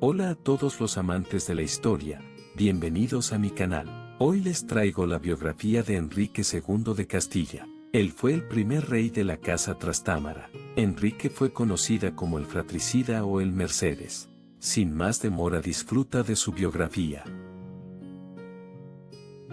Hola a todos los amantes de la historia, bienvenidos a mi canal. Hoy les traigo la biografía de Enrique II de Castilla. Él fue el primer rey de la casa Trastámara. Enrique fue conocida como el fratricida o el Mercedes. Sin más demora, disfruta de su biografía.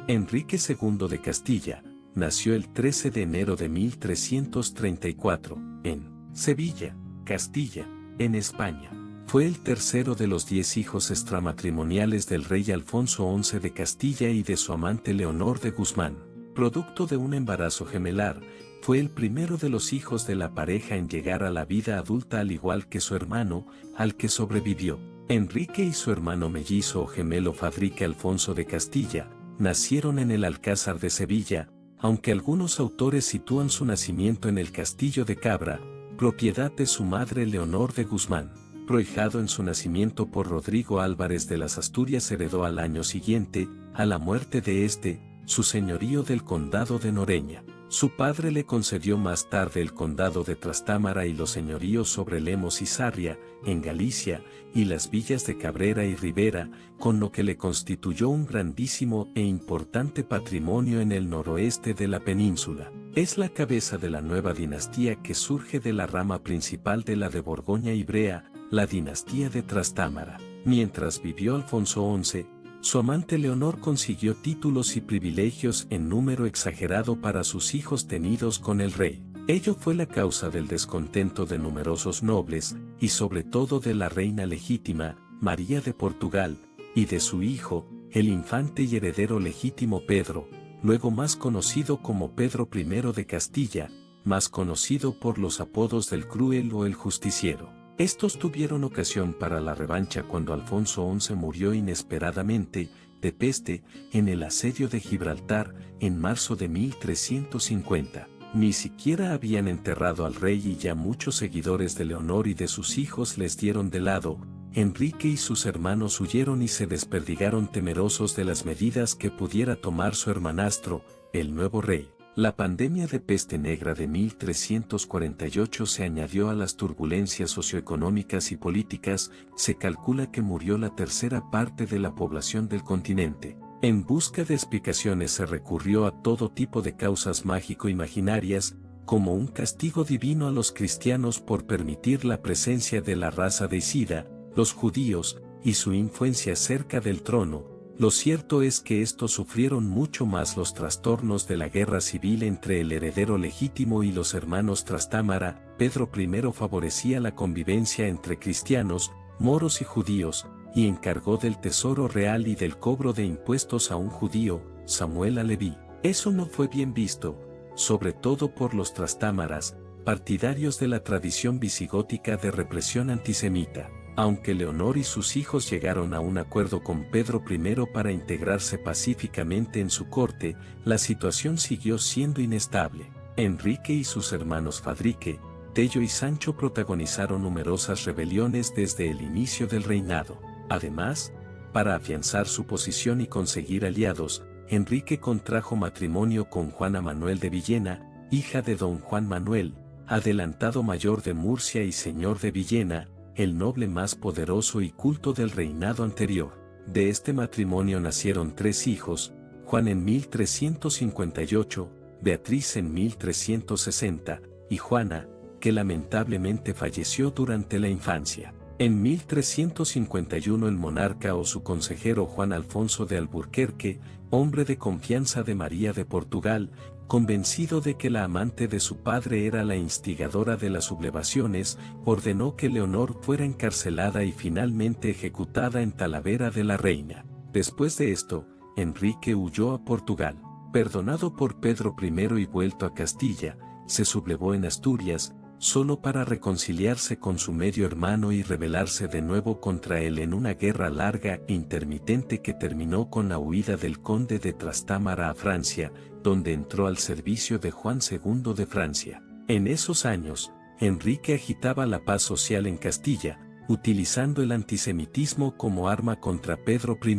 Enrique II de Castilla nació el 13 de enero de 1334, en Sevilla, Castilla, en España. Fue el tercero de los 10 hijos extramatrimoniales del rey Alfonso XI de Castilla y de su amante Leonor de Guzmán. Producto de un embarazo gemelar, fue el primero de los hijos de la pareja en llegar a la vida adulta al igual que su hermano, al que sobrevivió. Enrique y su hermano mellizo o gemelo Fadrique Alfonso de Castilla nacieron en el Alcázar de Sevilla, aunque algunos autores sitúan su nacimiento en el Castillo de Cabra, propiedad de su madre Leonor de Guzmán. Prohijado en su nacimiento por Rodrigo Álvarez de las Asturias, heredó al año siguiente, a la muerte de este, su señorío del condado de Noreña. Su padre le concedió más tarde el condado de Trastámara y los señoríos sobre Lemos y Sarria, en Galicia, y las villas de Cabrera y Ribera, con lo que le constituyó un grandísimo e importante patrimonio en el noroeste de la península. Es la cabeza de la nueva dinastía que surge de la rama principal de la de Borgoña y Brea, la dinastía de Trastámara. Mientras vivió Alfonso XI, su amante Leonor consiguió títulos y privilegios en número exagerado para sus hijos tenidos con el rey. Ello fue la causa del descontento de numerosos nobles, y sobre todo de la reina legítima, María de Portugal, y de su hijo, el infante y heredero legítimo Pedro, luego más conocido como Pedro I de Castilla, más conocido por los apodos del Cruel o el Justiciero. Estos tuvieron ocasión para la revancha cuando Alfonso XI murió inesperadamente, de peste, en el asedio de Gibraltar, en marzo de 1350. Ni siquiera habían enterrado al rey y ya muchos seguidores de Leonor y de sus hijos les dieron de lado. Enrique y sus hermanos huyeron y se desperdigaron temerosos de las medidas que pudiera tomar su hermanastro, el nuevo rey. La pandemia de peste negra de 1348 se añadió a las turbulencias socioeconómicas y políticas. Se calcula que murió la tercera parte de la población del continente. En busca de explicaciones se recurrió a todo tipo de causas mágico-imaginarias, como un castigo divino a los cristianos por permitir la presencia de la raza deicida, los judíos, y su influencia cerca del trono. Lo cierto es que estos sufrieron mucho más los trastornos de la guerra civil entre el heredero legítimo y los hermanos Trastámara. Pedro I favorecía la convivencia entre cristianos, moros y judíos, y encargó del tesoro real y del cobro de impuestos a un judío, Samuel Aleví. Eso no fue bien visto, sobre todo por los Trastámaras, partidarios de la tradición visigótica de represión antisemita. Aunque Leonor y sus hijos llegaron a un acuerdo con Pedro I para integrarse pacíficamente en su corte, la situación siguió siendo inestable. Enrique y sus hermanos Fadrique, Tello y Sancho protagonizaron numerosas rebeliones desde el inicio del reinado. Además, para afianzar su posición y conseguir aliados, Enrique contrajo matrimonio con Juana Manuel de Villena, hija de don Juan Manuel, adelantado mayor de Murcia y señor de Villena, el noble más poderoso y culto del reinado anterior. De este matrimonio nacieron 3 hijos, Juan en 1358, Beatriz en 1360, y Juana, que lamentablemente falleció durante la infancia. En 1351 el monarca o su consejero Juan Alfonso de Alburquerque, hombre de confianza de María de Portugal, convencido de que la amante de su padre era la instigadora de las sublevaciones, ordenó que Leonor fuera encarcelada y finalmente ejecutada en Talavera de la Reina. Después de esto, Enrique huyó a Portugal. Perdonado por Pedro I y vuelto a Castilla, se sublevó en Asturias, solo para reconciliarse con su medio hermano y rebelarse de nuevo contra él en una guerra larga e intermitente que terminó con la huida del conde de Trastámara a Francia, donde entró al servicio de Juan II de Francia. En esos años, Enrique agitaba la paz social en Castilla, utilizando el antisemitismo como arma contra Pedro I.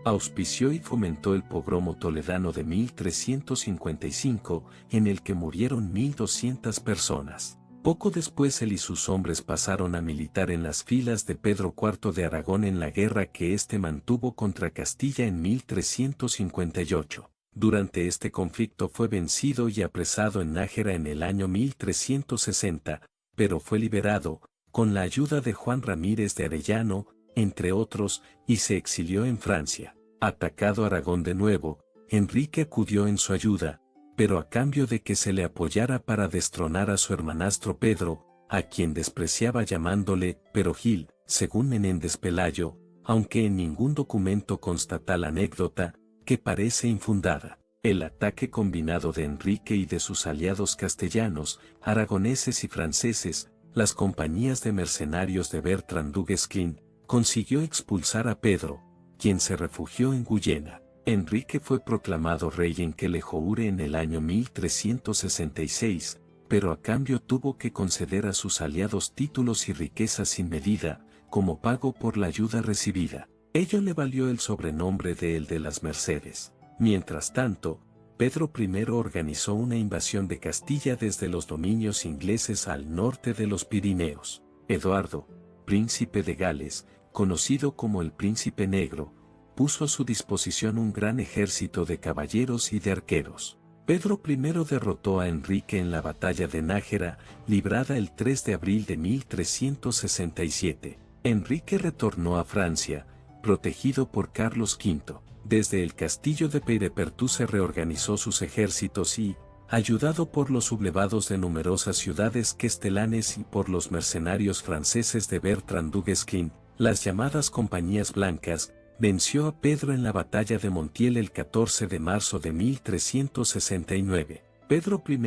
Auspició y fomentó el pogromo toledano de 1355, en el que murieron 1200 personas. Poco después él y sus hombres pasaron a militar en las filas de Pedro IV de Aragón en la guerra que éste mantuvo contra Castilla en 1358. Durante este conflicto fue vencido y apresado en Nájera en el año 1360, pero fue liberado, con la ayuda de Juan Ramírez de Arellano, entre otros, y se exilió en Francia. Atacado Aragón de nuevo, Enrique acudió en su ayuda, pero a cambio de que se le apoyara para destronar a su hermanastro Pedro, a quien despreciaba llamándole Pero Gil, según Menéndez Pelayo, aunque en ningún documento consta tal anécdota, que parece infundada. El ataque combinado de Enrique y de sus aliados castellanos, aragoneses y franceses, las compañías de mercenarios de Bertrand du Guesclin, consiguió expulsar a Pedro, quien se refugió en Guyena. Enrique fue proclamado rey en Quelejoure en el año 1366, pero a cambio tuvo que conceder a sus aliados títulos y riquezas sin medida, como pago por la ayuda recibida. Ello le valió el sobrenombre de el de las Mercedes. Mientras tanto, Pedro I organizó una invasión de Castilla desde los dominios ingleses al norte de los Pirineos. Eduardo, príncipe de Gales, conocido como el Príncipe Negro, puso a su disposición un gran ejército de caballeros y de arqueros. Pedro I derrotó a Enrique en la batalla de Nájera, librada el 3 de abril de 1367. Enrique retornó a Francia, protegido por Carlos V. Desde el castillo de Peyrepertú se reorganizó sus ejércitos y, ayudado por los sublevados de numerosas ciudades castellanas y por los mercenarios franceses de Bertrand du Guesclin, las llamadas Compañías Blancas, venció a Pedro en la batalla de Montiel el 14 de marzo de 1369. Pedro I,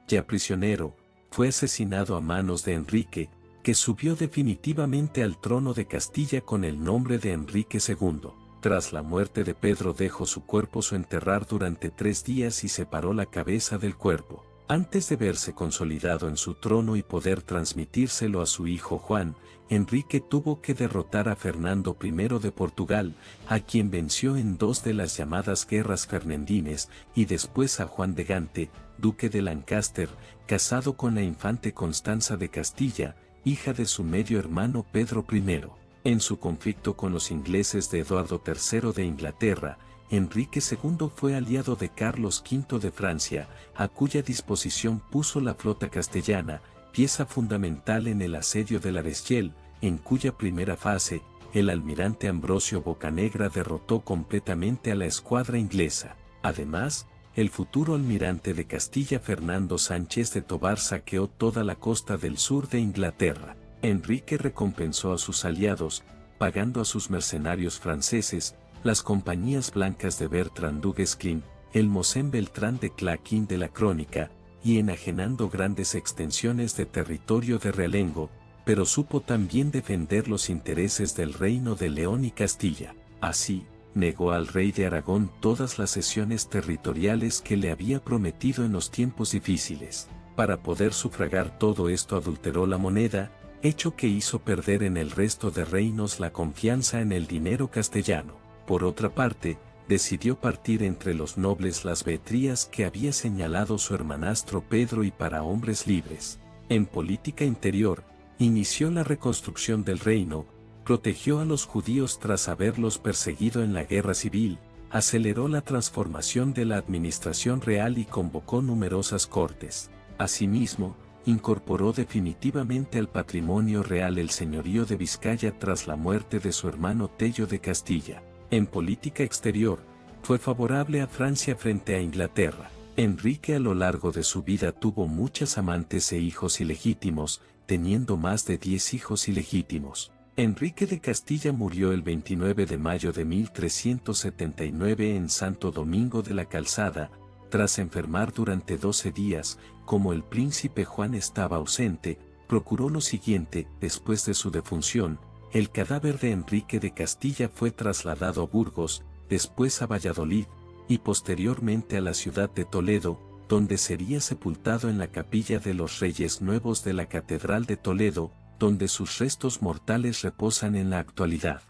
ya prisionero, fue asesinado a manos de Enrique, que subió definitivamente al trono de Castilla con el nombre de Enrique II. Tras la muerte de Pedro dejó su cuerpo enterrar durante 3 días y separó la cabeza del cuerpo. Antes de verse consolidado en su trono y poder transmitírselo a su hijo Juan, Enrique tuvo que derrotar a Fernando I de Portugal, a quien venció en 2 de las llamadas guerras fernandines, y después a Juan de Gante, duque de Lancaster, casado con la infante Constanza de Castilla, hija de su medio hermano Pedro I. En su conflicto con los ingleses de Eduardo III de Inglaterra, Enrique II fue aliado de Carlos V de Francia, a cuya disposición puso la flota castellana, pieza fundamental en el asedio de La Rochelle, en cuya primera fase, el almirante Ambrosio Bocanegra derrotó completamente a la escuadra inglesa. Además, el futuro almirante de Castilla Fernando Sánchez de Tobar saqueó toda la costa del sur de Inglaterra. Enrique recompensó a sus aliados, pagando a sus mercenarios franceses, las compañías blancas de Bertrand du Guesclin, el Mosén Beltrán de Claquín de la Crónica, y enajenando grandes extensiones de territorio de realengo, pero supo también defender los intereses del reino de León y Castilla. Así, negó al rey de Aragón todas las cesiones territoriales que le había prometido en los tiempos difíciles. Para poder sufragar todo esto adulteró la moneda, hecho que hizo perder en el resto de reinos la confianza en el dinero castellano. Por otra parte, decidió partir entre los nobles las vetrías que había señalado su hermanastro Pedro y para hombres libres. En política interior, inició la reconstrucción del reino, protegió a los judíos tras haberlos perseguido en la guerra civil, aceleró la transformación de la administración real y convocó numerosas cortes. Asimismo, incorporó definitivamente al patrimonio real el señorío de Vizcaya tras la muerte de su hermano Tello de Castilla. En política exterior, fue favorable a Francia frente a Inglaterra. Enrique a lo largo de su vida tuvo muchas amantes e hijos ilegítimos, teniendo más de 10 hijos ilegítimos. Enrique de Castilla murió el 29 de mayo de 1379 en Santo Domingo de la Calzada, tras enfermar durante 12 días. Como el príncipe Juan estaba ausente, procuró lo siguiente: después de su defunción, el cadáver de Enrique de Castilla fue trasladado a Burgos, después a Valladolid, y posteriormente a la ciudad de Toledo, donde sería sepultado en la capilla de los Reyes Nuevos de la Catedral de Toledo, donde sus restos mortales reposan en la actualidad.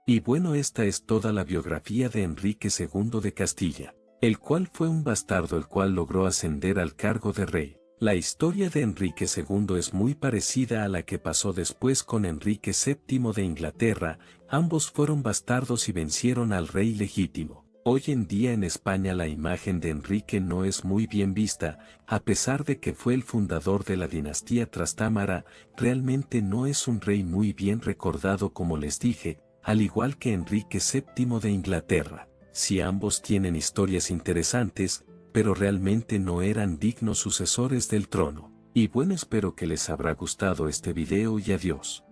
Y bueno, esta es toda la biografía de Enrique II de Castilla, el cual fue un bastardo el cual logró ascender al cargo de rey. La historia de Enrique II es muy parecida a la que pasó después con Enrique VII de Inglaterra, ambos fueron bastardos y vencieron al rey legítimo. Hoy en día en España la imagen de Enrique no es muy bien vista, a pesar de que fue el fundador de la dinastía Trastámara, realmente no es un rey muy bien recordado como les dije, al igual que Enrique VII de Inglaterra. Si ambos tienen historias interesantes, pero realmente no eran dignos sucesores del trono. Y bueno, espero que les habrá gustado este video y adiós.